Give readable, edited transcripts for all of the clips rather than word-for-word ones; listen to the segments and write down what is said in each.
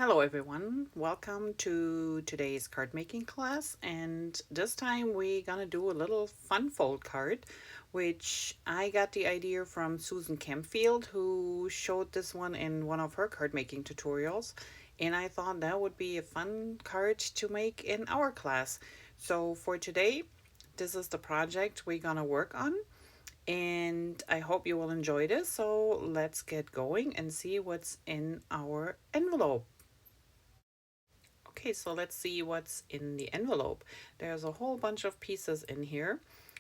Hello everyone, welcome to today's card making class, and this time we're gonna do a little fun fold card which I got the idea from Susan Campfield, who showed this one in one of her card making tutorials, and I thought that would be a fun card to make in our class. So for today, this is the project we're gonna work on, and I hope you will enjoy this. So let's get going and see what's in our envelope. Okay, so let's see what's in the envelope. There's a whole bunch of pieces in here.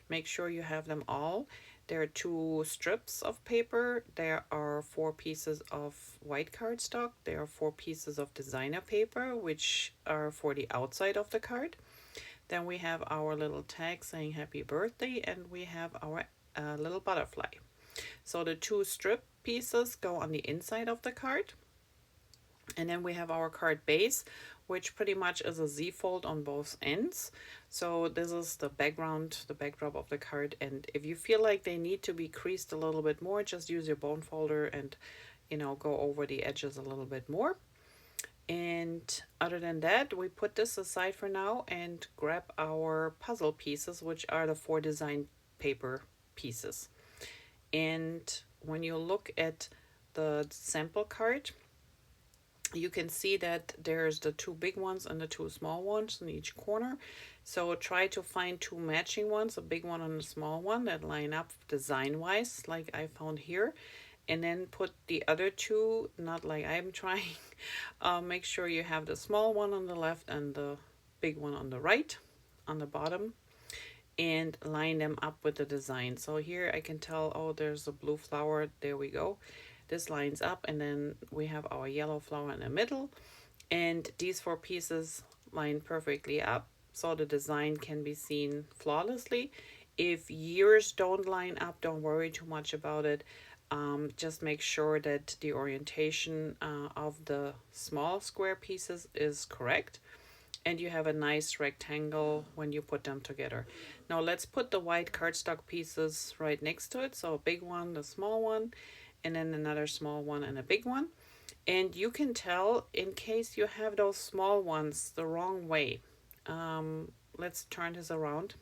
Make sure you have them all. There are 2 strips of paper. There are 4 pieces of white cardstock. There are 4 pieces of designer paper, which are for the outside of the card. Then we have our little tag saying happy birthday, and we have our little butterfly. So the 2 strip pieces go on the inside of the card. And then we have our card base, which pretty much is a Z fold on both ends. So this is the background, the backdrop of the card. And if you feel like they need to be creased a little bit more, just use your bone folder and, go over the edges a little bit more. And other than that, we put this aside for now and grab our puzzle pieces, which are the 4 design paper pieces. And when you look at the sample card, you can see that there's the 2 big ones and the 2 small ones in each corner. So try to find 2 matching ones, a big one and a small one, that line up design wise like I found here. And then put the other 2, not like I'm trying. Make sure you have the small one on the left and the big one on the right, on the bottom, and line them up with the design. So here I can tell, oh, there's a blue flower. There we go. This lines up, and then we have our yellow flower in the middle, and these 4 pieces line perfectly up, so the design can be seen flawlessly. If yours don't line up, don't worry too much about it. Just make sure that the orientation of the small square pieces is correct, and you have a nice rectangle when you put them together. Now let's put the white cardstock pieces right next to it. So a big one, the small one, and then another small one and a big one. And you can tell in case you have those small ones the wrong way. Let's turn this around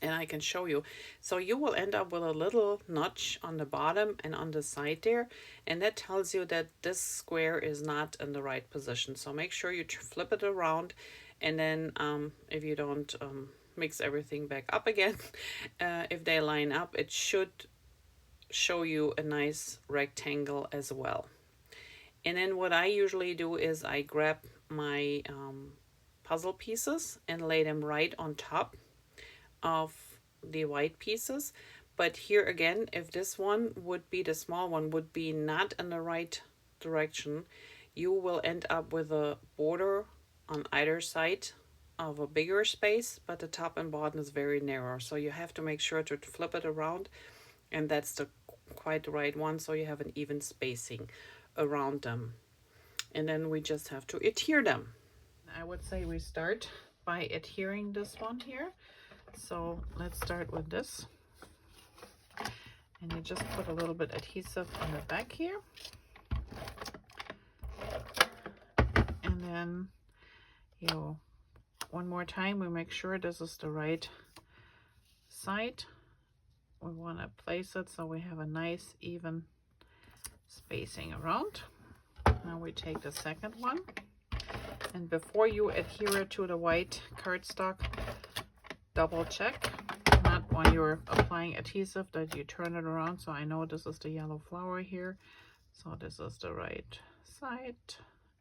and I can show you. So you will end up with a little notch on the bottom and on the side there, and that tells you that this square is not in the right position. So make sure you flip it around, and then if you don't mix everything back up again, if they line up, it should show you a nice rectangle as well. And then what I usually do is I grab my puzzle pieces and lay them right on top of the white pieces. But here again, if this one would be, the small one would be not in the right direction, you will end up with a border on either side of a bigger space, but the top and bottom is very narrow. So you have to make sure to flip it around, and that's the quite the right one, so you have an even spacing around them. And then we just have to adhere them. I would say we start by adhering this one here. So let's start with this, and you just put a little bit adhesive on the back here, and then one more time we make sure this is the right side. We want to place it so we have a nice even spacing around. Now we take the second one, and before you adhere it to the white cardstock, double check, not when you're applying adhesive, that you turn it around. So I know this is the yellow flower here, so this is the right side,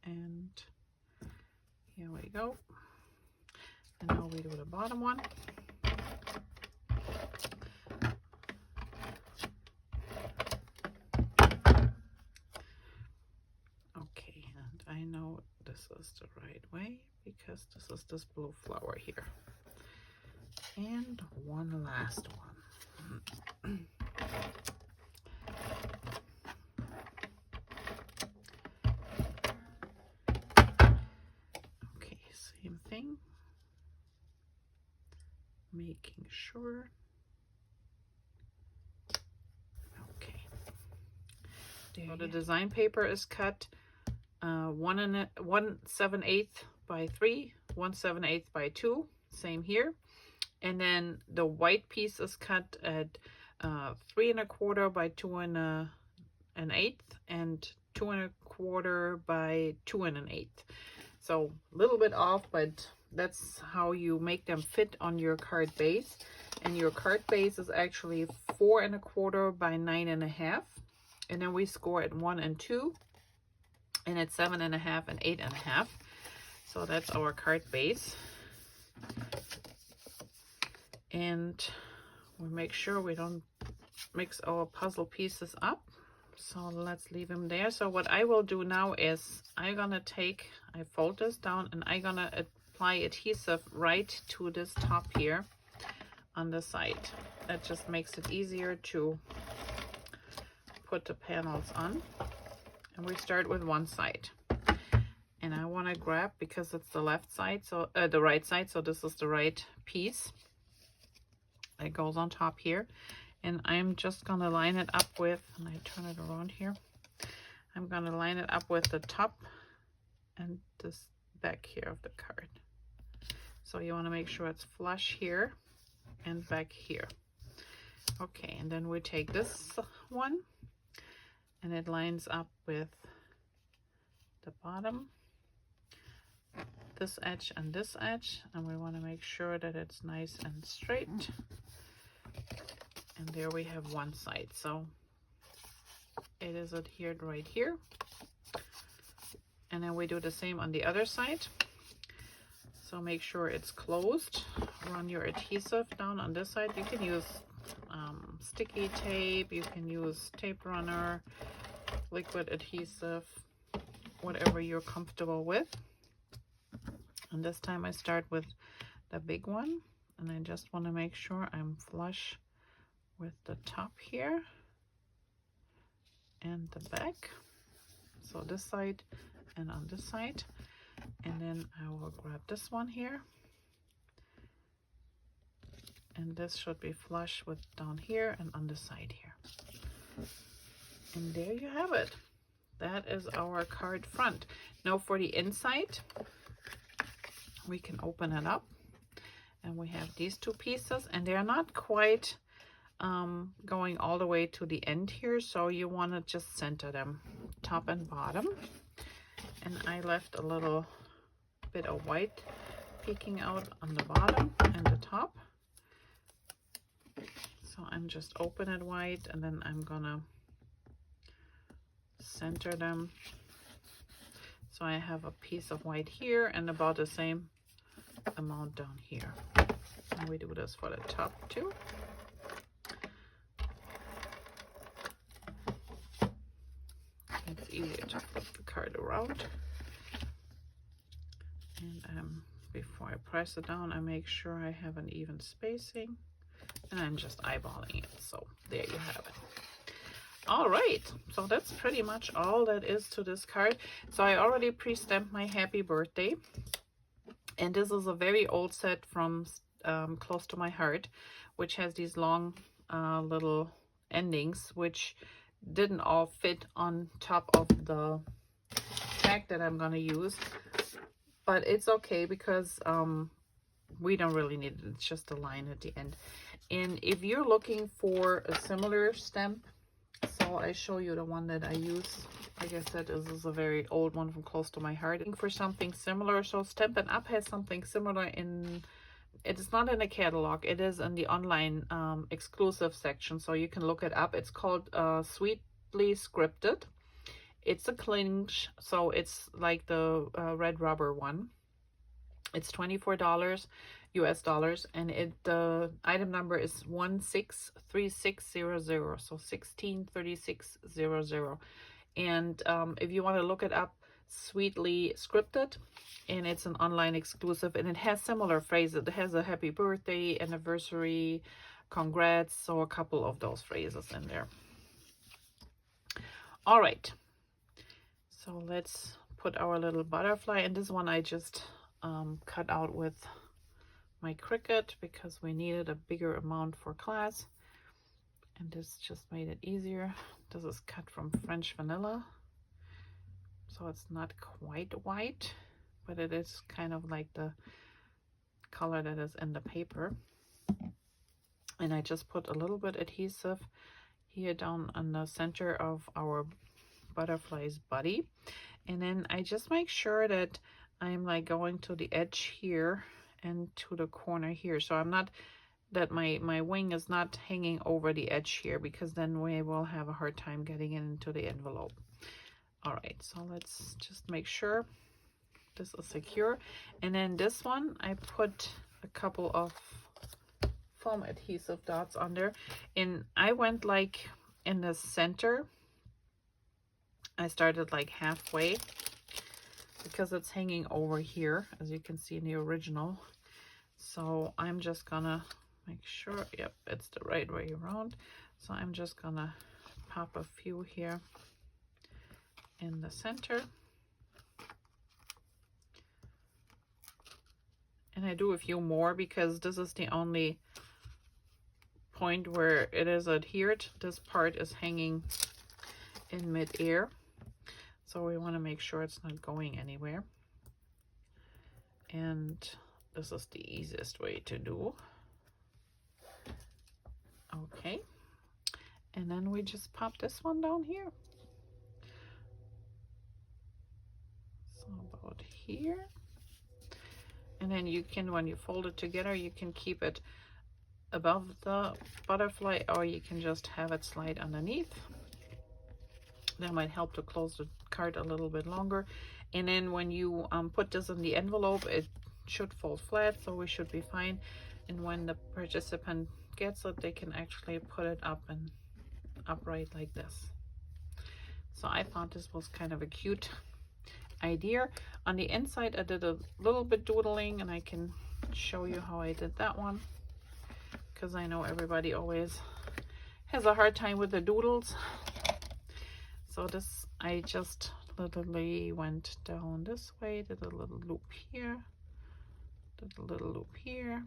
and here we go. And now we do the bottom one. Okay, and I know this is the right way because this is this blue flower here. And one last one. Okay, same thing. Making sure. Okay. So the design paper is cut. 1/7/8 by 3, 1/7/8 by 2, same here. And then the white piece is cut at 3 1/4 by 2 1/8 and 2 1/4 by 2 1/8. So a little bit off, but that's how you make them fit on your card base. And your card base is actually 4 1/4 by 9 1/2. And then we score at 1 and 2, and at 7 1/2 and 8 1/2. So that's our card base. And we make sure we don't mix our puzzle pieces up. So let's leave them there. So what I will do now is I fold this down and I'm gonna apply adhesive right to this top here on the side. That just makes it easier to put the panels on. And we start with one side. And I want to grab, because it's the left side, so the right side, so this is the right piece. It goes on top here. And I'm just gonna line it up with, and I turn it around here. I'm gonna line it up with the top and this back here of the card. So you want to make sure it's flush here and back here. Okay, and then we take this one and it lines up with the bottom, this edge and this edge, and we want to make sure that it's nice and straight. And there we have one side. So it is adhered right here. And then we do the same on the other side. So make sure it's closed. Run your adhesive down on this side. You can use sticky tape, you can use tape runner, liquid adhesive, whatever you're comfortable with. And this time I start with the big one, and I just want to make sure I'm flush with the top here and the back. So this side and on this side. And then I will grab this one here, and this should be flush with down here and on the side here. And there you have it. That is our card front. Now for the inside, we can open it up, and we have these two pieces, and they're not quite going all the way to the end here, so you want to just center them top and bottom. And I left a little bit of white peeking out on the bottom and the top. So I'm just open it wide, and then I'm gonna center them. So I have a piece of white here and about the same amount down here. And we do this for the top too. It's easier to flip the card around. And before I press it down, I make sure I have an even spacing. And I'm just eyeballing it. So there you have it. All right, so that's pretty much all that is to this card. So I already pre-stamped my happy birthday. And this is a very old set from Close to My Heart, which has these long little endings, which didn't all fit on top of the tag that I'm gonna use. But it's okay because we don't really need it. It's just a line at the end. And if you're looking for a similar stamp, so I show you the one that I use. Like I said, this is a very old one from Close to My Heart. Looking for something similar, so Stampin' Up! Has something similar in, it's not in a catalog, it is in the online exclusive section, so you can look it up. It's called Sweetly Scripted. It's a clinch, so it's like the red rubber one. It's $24 US dollars, and the item number is 163600, so 163600. And if you want to look it up, Sweetly Scripted, and it's an online exclusive, and it has similar phrases. It has a happy birthday, anniversary, congrats, so a couple of those phrases in there. All right, so let's put our little butterfly, and this one I just cut out with my Cricut because we needed a bigger amount for class, and this just made it easier. This is cut from French Vanilla, so it's not quite white, but it is kind of like the color that is in the paper. And I just put a little bit adhesive here down on the center of our butterfly's body, and then I just make sure that I'm like going to the edge here and to the corner here, so I'm not, that my wing is not hanging over the edge here, because then we will have a hard time getting into the envelope. All right, so let's just make sure this is secure. And then this one, I put a couple of foam adhesive dots on there, and I went like in the center. I started like halfway because it's hanging over here, as you can see in the original. So I'm just gonna make sure, yep, it's the right way around. So I'm just gonna pop a few here in the center. And I do a few more because this is the only point where it is adhered. This part is hanging in mid-air, so we want to make sure it's not going anywhere. And this is the easiest way to do. Okay, and then we just pop this one down here. So about here. And then you can, when you fold it together, you can keep it above the butterfly, or you can just have it slide underneath. That might help to close the card a little bit longer. And then when you put this in the envelope, it should fold flat, so we should be fine. And when the participant gets it, they can actually put it up and upright like this. So I thought this was kind of a cute idea. On the inside, I did a little bit doodling, and I can show you how I did that one, because I know everybody always has a hard time with the doodles. So this, I just literally went down this way, did a little loop here, did a little loop here,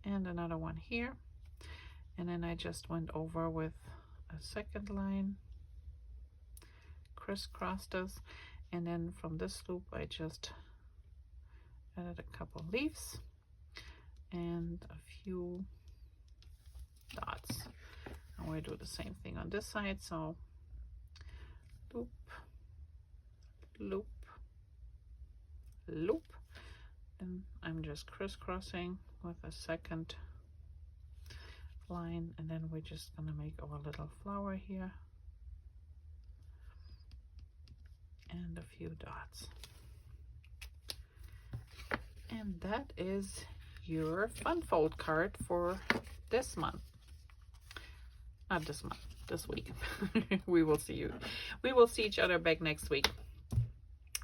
and another one here. And then I just went over with a second line, crisscrossed this, and then from this loop I just added a couple leaves and a few dots. And we do the same thing on this side, so loop, loop, loop, and I'm just crisscrossing with a second line, and then we're just gonna make our little flower here and a few dots. And that is your fun fold card for this month. Not this month, this week. We will see you. We will see each other back next week.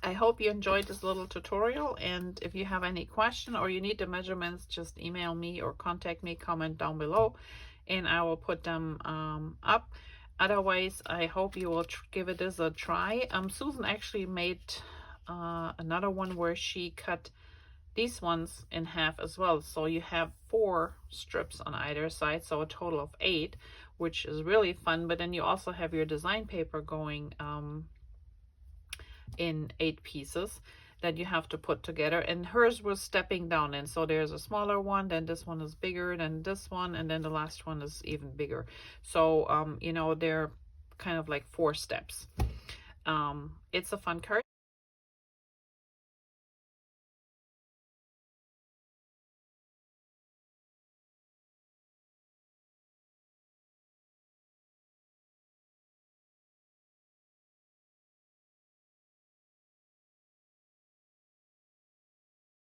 I hope you enjoyed this little tutorial, and if you have any question or you need the measurements, just email me or contact me, comment down below, and I will put them up. Otherwise, I hope you will give it as a try. Susan actually made another one where she cut these ones in half as well. So you have 4 strips on either side, so a total of 8, which is really fun. But then you also have your design paper going in 8 pieces that you have to put together, and hers was stepping down, and so there's a smaller one, then this one is bigger than this one, and then the last one is even bigger. So you know, they're kind of like 4 steps. It's a fun card.